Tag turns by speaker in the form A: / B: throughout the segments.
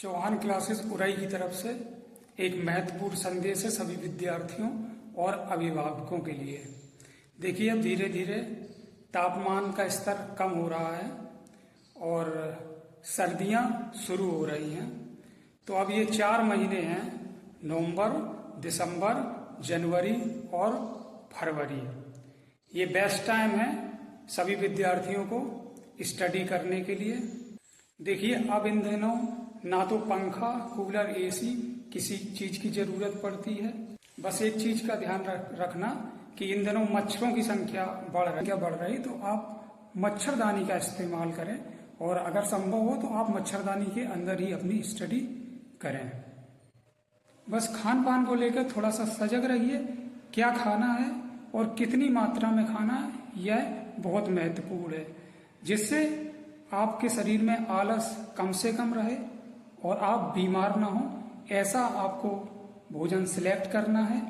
A: Chauhan classes Orai की तरफ से एक महत्वपूर्ण संदेश है सभी विद्यार्थियों और अभिभावकों के लिए। देखिए, अब धीरे धीरे तापमान का स्तर कम हो रहा है और सर्दियां शुरू हो रही हैं। तो अब ये 4 महीने हैं, नवंबर, दिसंबर, जनवरी और फरवरी। ये बेस्ट टाइम है सभी विद्यार्थियों को स्टडी करने के लिए। देखिए, अब इन दिनों ना तो पंखा, कूलर, एसी किसी चीज की जरूरत पड़ती है। बस एक चीज का ध्यान रखना कि इन दिनों मच्छरों की संख्या बढ़ रही, तो आप मच्छरदानी का इस्तेमाल करें और अगर संभव हो तो आप मच्छरदानी के अंदर ही अपनी स्टडी करें। बस खान पान को लेकर थोड़ा सा सजग रहिए। क्या खाना है और कितनी मात्रा में खाना है, यह बहुत महत्वपूर्ण है, जिससे आपके शरीर में आलस कम से कम रहे और आप बीमार ना हो। ऐसा आपको भोजन सिलेक्ट करना है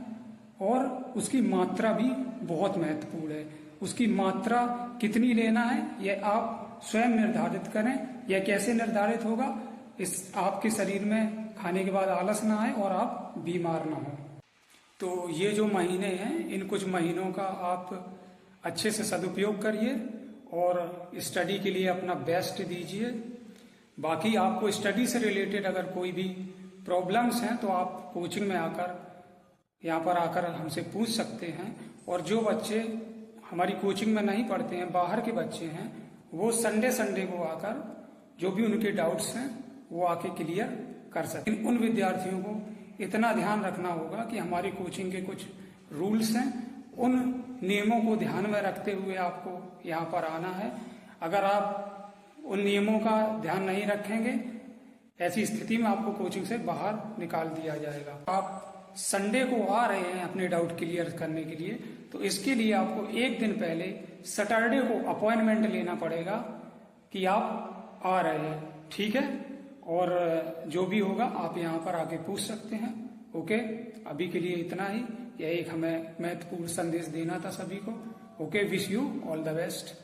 A: और उसकी मात्रा भी बहुत महत्वपूर्ण है। उसकी मात्रा कितनी लेना है यह आप स्वयं निर्धारित करें। यह कैसे निर्धारित होगा? इस आपके शरीर में खाने के बाद आलस ना आए और आप बीमार ना हो। तो ये जो महीने हैं, इन कुछ महीनों का आप अच्छे से सदुपयोग करिए और स्टडी के लिए अपना बेस्ट दीजिए। बाकी आपको स्टडी से रिलेटेड अगर कोई भी प्रॉब्लम्स हैं तो आप कोचिंग में आकर यहाँ पर आकर हमसे पूछ सकते हैं। और जो बच्चे हमारी कोचिंग में नहीं पढ़ते हैं, बाहर के बच्चे हैं, वो संडे को आकर जो भी उनके डाउट्स हैं वो आके क्लियर कर सकते हैं। उन विद्यार्थियों को इतना ध्यान रखना होगा कि हमारी कोचिंग के कुछ रूल्स हैं, उन नियमों को ध्यान में रखते हुए आपको यहाँ पर आना है। अगर आप उन नियमों का ध्यान नहीं रखेंगे, ऐसी स्थिति में आपको कोचिंग से बाहर निकाल दिया जाएगा। आप संडे को आ रहे हैं अपने डाउट क्लियर करने के लिए, तो इसके लिए आपको एक दिन पहले सैटरडे को अपॉइंटमेंट लेना पड़ेगा कि आप आ रहे हैं, ठीक है? और जो भी होगा आप यहाँ पर आके पूछ सकते हैं। ओके, अभी के लिए इतना ही। यह एक हमें महत्वपूर्ण संदेश देना था सभी को। Okay, wish you all the best.